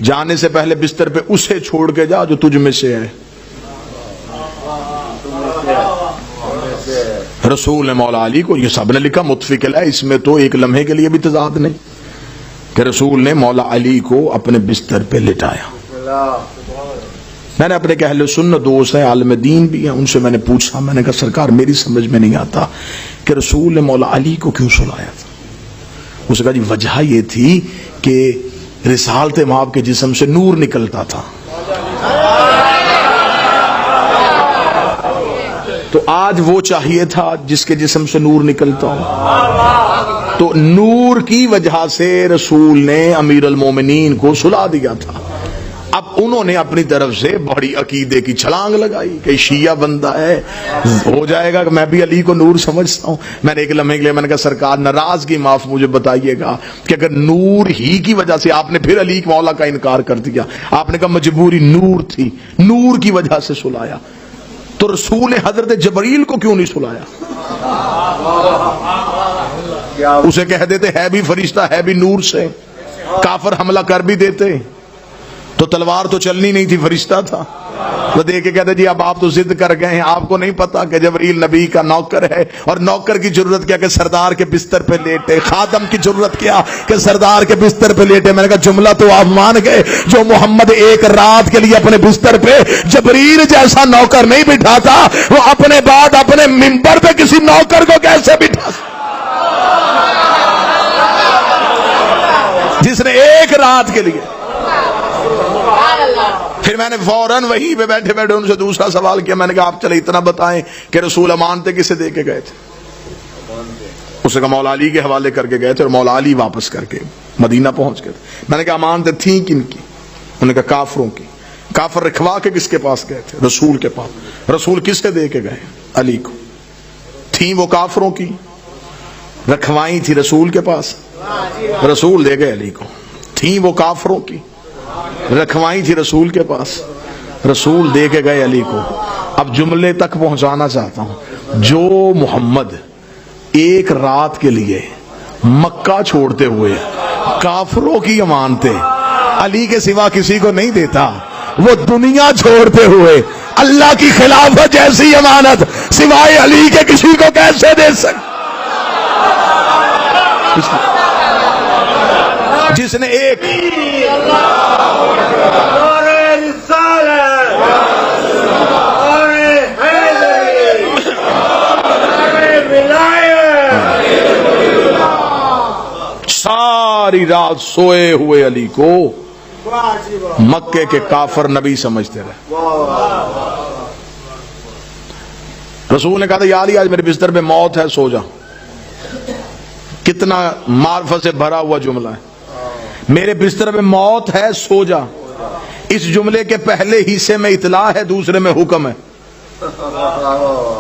جانے سے پہلے بستر پہ اسے چھوڑ کے جا جو تجھ میں سے ہے. رسول نے مولا علی کو، یہ سب نے لکھا متفق ہے، اس میں تو ایک لمحے کے لیے بھی تضاد نہیں، کہ رسول نے مولا علی کو اپنے بستر پہ لٹایا. میں نے اپنے اہل سنت دوست ہیں، عالم دین بھی ہیں، ان سے میں نے پوچھا، میں نے کہا سرکار میری سمجھ میں نہیں آتا کہ رسول نے مولا علی کو کیوں سلایا تھا. اس نے کہا جی وجہ یہ تھی کہ رسالت مآب کے جسم سے نور نکلتا تھا. تو آج وہ چاہیے تھا جس کے جسم سے نور نکلتا ہو، تو نور کی وجہ سے رسول نے امیر المومنین کو سلا دیا تھا. اب انہوں نے اپنی طرف سے بڑی عقیدے کی چھلانگ لگائی کہ شیعہ بندہ ہے، ہو جائے گا کہ میں بھی علی کو نور سمجھتا ہوں. میں نے ایک لمحے کے لیے میں نے کہا سرکار ناراضگی معاف مجھے بتائیے گا کہ اگر نور ہی کی وجہ سے آپ نے پھر علی مولا کا انکار کر دیا، آپ نے کہا مجبوری نور تھی، نور کی وجہ سے سلایا، تو رسول نے حضرت جبریل کو کیوں نہیں سلایا؟ اسے کہہ دیتے ہے بھی فرشتہ ہے بھی نور سے، کافر حملہ کر بھی دیتے تو تلوار تو چلنی نہیں تھی، فرشتہ تھا. وہ دیکھ کے کہتے جی اب آپ تو ضد کر گئے ہیں، آپ کو نہیں پتا کہ جبریل نبی کا نوکر ہے، اور نوکر کی ضرورت کیا کہ سردار کے بستر پہ لیٹے، خادم کی ضرورت کیا کہ سردار کے بستر پہ لیٹے. میں نے کہا جملہ تو آپ مان گئے، جو محمد ایک رات کے لیے اپنے بستر پہ جبریل جیسا نوکر نہیں بٹھاتا، وہ اپنے بعد اپنے منبر پہ کسی نوکر کو کیسے بٹھا، جس نے ایک رات کے لیے. پھر میں نے فوراً وہیں پہ بیٹھے بیٹھے ان سے دوسرا سوال کیا. میں نے کہا آپ چلے اتنا بتائیں کہ رسول امانتیں کسے دے کے گئے تھے؟ اس نے کہا مولا علی کے حوالے کر کے گئے تھے، اور مولا علی واپس کر کے مدینہ پہنچ گئے تھے. میں نے کہا امانتیں تھیں کن کی؟ انہوں نے کہا کافروں کی. کافر رکھوا کے کس کے پاس گئے تھے؟ رسول کے پاس. رسول کس سے دے کے گئے؟ علی کو. تھیں وہ کافروں کی، رکھوائی تھی رسول کے پاس، رسول دے گئے علی کو. تھیں وہ کافروں کی، رکھوائی تھی رسول کے پاس، رسول دے کے گئے علی کو. اب جملے تک پہنچانا چاہتا ہوں، جو محمد ایک رات کے لیے مکہ چھوڑتے ہوئے کافروں کی امانتیں علی کے سوا کسی کو نہیں دیتا، وہ دنیا چھوڑتے ہوئے اللہ کی خلافت جیسی امانت سوائے علی کے کسی کو کیسے دے سکتا؟ جس نے ایک ساری رات سوئے ہوئے علی کو مکے کے کافر نبی سمجھتے رہے. رسول نے کہا تھا یا علی آج میرے بستر پہ موت ہے، سو جا. کتنا معرفت سے بھرا ہوا جملہ ہے، میرے بستر پہ موت ہے سو جا. اس جملے کے پہلے حصے میں اطلاع ہے، دوسرے میں حکم ہے.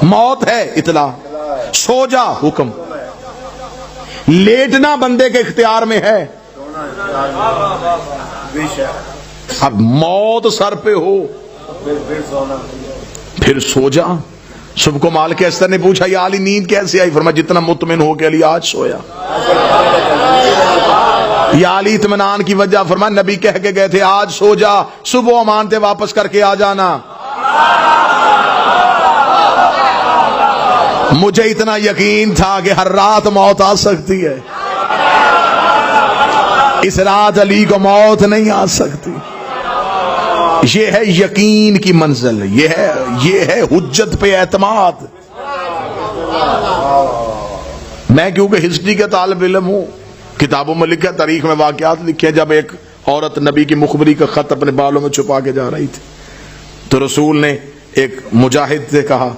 موت ہے اطلاع، سو جا حکم. لیٹنا بندے کے اختیار میں ہے. اب موت سر پہ ہو پھر سو جا. صبح کو مالک اسر نے پوچھا یا علی نیند کیسے آئی؟ فرمایا جتنا مطمئن ہو کے علی آج سویا. یا علی اطمینان کی وجہ؟ فرمایا نبی کہہ کے گئے تھے آج سو جا، صبح امانتیں واپس کر کے آ جانا. مجھے اتنا یقین تھا کہ ہر رات موت آ سکتی ہے، اس رات علی کو موت نہیں آ سکتی. یہ ہے یقین کی منزل، یہ ہے حجت پہ اعتماد. میں کیونکہ ہسٹری کا طالب علم ہوں، کتابوں میں لکھا، تاریخ میں واقعات لکھے. جب ایک عورت نبی کی مخبری کا خط اپنے بالوں میں چھپا کے جا رہی تھی، تو رسول نے ایک مجاہد سے کہا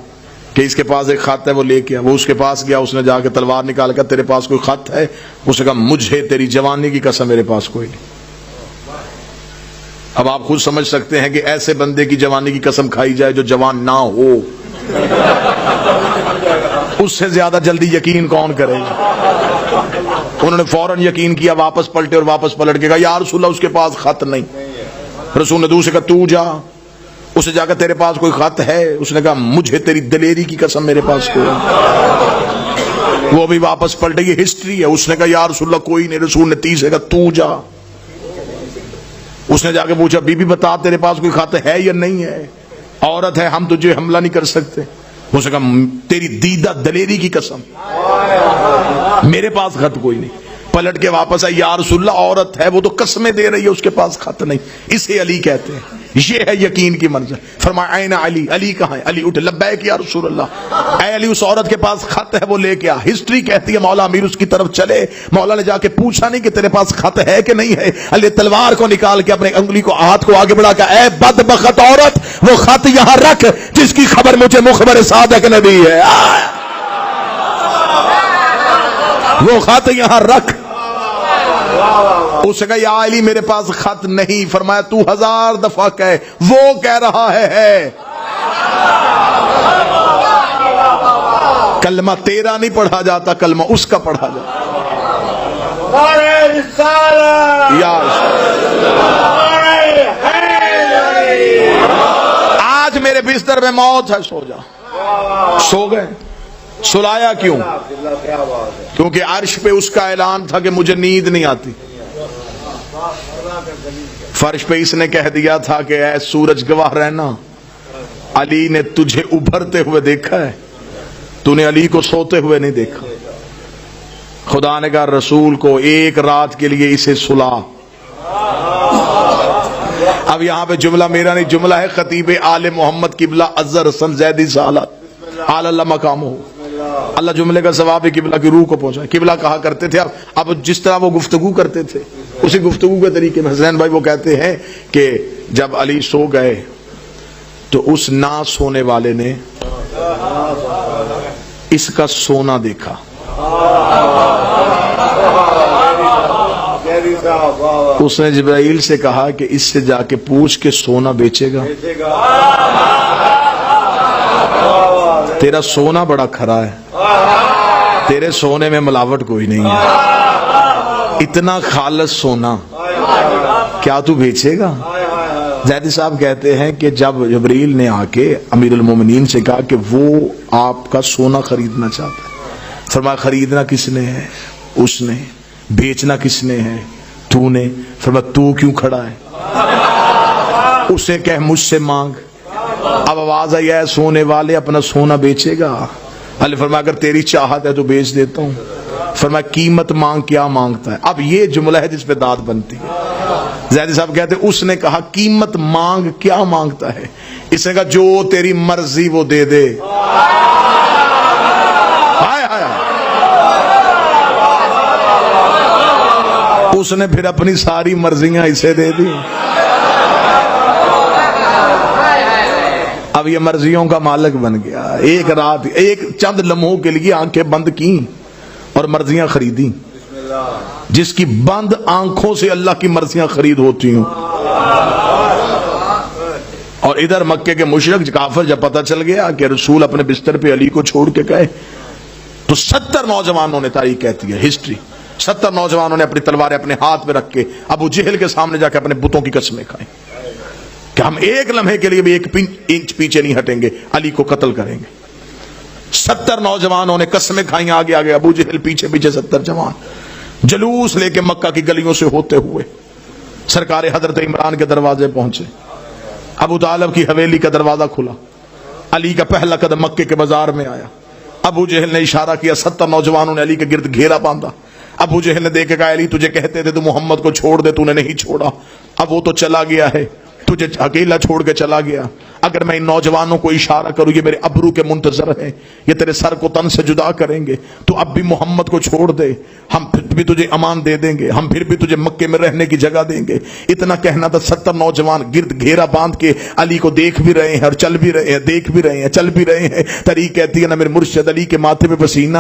کہ اس کے پاس ایک خط ہے، وہ لے کے. وہ اس کے پاس گیا، اس نے جا کے تلوار نکال کر تیرے پاس کوئی خط ہے؟ اس نے کہا مجھے تیری جوانی کی قسم میرے پاس کوئی نہیں. اب آپ خود سمجھ سکتے ہیں کہ ایسے بندے کی جوانی کی قسم کھائی جائے جو جوان نہ ہو، اس سے زیادہ جلدی یقین کون کرے گا؟ انہوں نے فوراً یقین کیا، واپس پلٹے اور واپس پلٹ کے کہا یا رسول اللہ اس کے پاس خط نہیں. رسول نے دوسرے کہا تو جا، اسے جا کر تیرے پاس کوئی خط ہے؟ اس نے کہا مجھے تیری دلیری کی قسم میرے پاس کوئی نہیں. وہ بھی واپس پلٹے، یہ ہسٹری ہے. اس نے کہا یا رسول اللہ کوئی نہیں. رسول نے تیسرے کہا تو جا. اس نے جا کے پوچھا بی بی بتا تیرے پاس کوئی خط ہے یا نہیں ہے؟ عورت ہے، ہم تجھے حملہ نہیں کر سکتے۔ اس نے کہا تیری دیدہ دلیری کی قسم، میرے پاس خط کوئی نہیں۔ پلٹ کے واپس آئی، یا رسول اللہ عورت ہے، وہ تو قسمیں دے رہی ہے اس کے پاس خط نہیں، اسے علی کہتے ہیں، یہ ہے یقین کی منزل۔ فرمایا این علی، علی کہاں ہے؟ علی اٹھ، لبیک یا رسول اللہ، اے علی اس عورت کے پاس خط ہے وہ لے کے آ۔ ہسٹری کہتی ہے مولا امیر اس کی طرف چلے، مولا نے جا کے پوچھا نہیں کہ تیرے پاس خط ہے کہ نہیں ہے، علی تلوار کو نکال کے اپنے انگلی کو ہاتھ کو آگے بڑھا کے، اے بدبخت عورت وہ خط یہاں رکھ جس کی خبر مجھے مخبر صادق نے دی ہے، وہ خط یہاں رکھ۔ اس نے کہا یا علی میرے پاس خط نہیں۔ فرمایا تو 1000 دفعہ کہے، وہ کہہ رہا ہے کلمہ تیرا نہیں پڑھا جاتا، کلمہ اس کا پڑھا جاتا۔ آج میرے بستر میں موت ہے، سو جا۔ سو گئے، سلایا کیوں؟ کیونکہ عرش پہ اس کا اعلان تھا کہ مجھے نیند نہیں آتی۔ فرش پہ اس نے کہہ دیا تھا کہ اے سورج گواہ رہنا، علی نے تجھے ابھرتے ہوئے دیکھا ہے، تو نے علی کو سوتے ہوئے نہیں دیکھا۔ خدا نے کہا رسول کو ایک رات کے لیے اسے سلا۔ اب یہاں پہ جملہ میرا نہیں، جملہ ہے خطیب آل محمد قبلہ اظہر حسن زیدی سالات آل اللہ مقامہ، اللہ جملے کا ثواب قبلہ کی روح کو پہنچا۔ قبلہ کہا کرتے تھے، اب جس طرح وہ گفتگو کرتے تھے اسی گفتگو کے طریقے میں حسین بھائی وہ کہتے ہیں کہ جب علی سو گئے تو اس نہ سونے والے نے اس کا سونا دیکھا۔ اس نے جبرائیل سے کہا کہ اس سے جا کے پوچھ کے سونا بیچے گا، تیرا سونا بڑا کھرا ہے، تیرے سونے میں ملاوٹ کوئی نہیں ہے، اتنا خالص سونا کیا تو بیچے گا؟ زیدی صاحب کہتے ہیں کہ جب جبرائیل نے آ کے امیر المومنین سے کہا کہ وہ آپ کا سونا خریدنا چاہتا ہے، فرمایا خریدنا کس نے ہے؟ اس نے۔ بیچنا کس نے ہے؟ تو نے۔ فرمایا تو کیوں کھڑا ہے؟ اسے کہہ مجھ سے مانگ۔ اب آواز آئی ہے سونے والے اپنا سونا بیچے گا؟ علی فرمایا اگر تیری چاہت ہے تو بیچ دیتا ہوں۔ فرمایا قیمت مانگ، کیا مانگتا ہے؟ اب یہ جملہ ہے جس پہ داد بنتی ہے۔ زیدی صاحب کہتے ہیں اس نے kہا قیمت مانگ، کیا مانگتا ہے؟ اس نے کہا جو تیری مرضی وہ دے دے۔ ہائے ہائے، اس نے پھر اپنی ساری مرضیاں اسے دے دی۔ اب یہ مرضیوں کا مالک بن گیا۔ ایک رات، ایک چند لمحوں کے لیے آنکھیں بند کی اور مرضیاں خریدی۔ جس کی بند آنکھوں سے اللہ کی مرضیاں خرید ہوتی ہوں۔ اور ادھر مکے کے مشرک کافر جب پتہ چل گیا کہ رسول اپنے بستر پہ علی کو چھوڑ کے گئے تو 70 نوجوانوں نے، تاریخ کہتی ہے ہسٹری، 70 نوجوانوں نے اپنی تلواریں اپنے ہاتھ میں رکھ کے ابو جہل کے سامنے جا کے اپنے بتوں کی قسمیں کھائیں کہ ہم ایک لمحے کے لیے بھی ایک انچ پیچھے نہیں ہٹیں گے، علی کو قتل کریں گے۔ 70 نوجوانوں نے قسمیں کھائیں، آگے آگے ابو جہل، پیچھے پیچھے 70 جوان، جلوس لے کے مکہ کی گلیوں سے ہوتے ہوئے سرکار حضرت عمران کے دروازے پہنچے۔ ابو طالب کی حویلی کا دروازہ کھلا، علی کا پہلا قدم مکے کے بازار میں آیا۔ ابو جہل نے اشارہ کیا، 70 نوجوانوں نے علی کے گرد گھیرا باندھا۔ ابو جہل نے دیکھ کے کہا علی تجھے کہتے تھے تو محمد کو چھوڑ دے، تو نے نہیں چھوڑا، اب وہ تو چلا گیا ہے، تجھے اکیلا چھوڑ کے چلا گیا۔ اگر میں ان نوجوانوں کو اشارہ کروں یہ میرے ابرو کے منتظر ہیں، یہ تیرے سر کو تن سے جدا کریں گے، تو اب بھی محمد کو چھوڑ دے، ہم پھر بھی تجھے امان دے دیں گے، ہم پھر بھی تجھے مکے میں رہنے کی جگہ دیں گے۔ اتنا کہنا تھا، 70 نوجوان گرد گھیرا باندھ کے علی کو دیکھ بھی رہے ہیں اور چل بھی رہے ہیں، دیکھ بھی رہے ہیں، چل بھی رہے ہیں۔ تاریخ کہتی ہے نا میرے مرشد علی کے ماتھے پہ پسینہ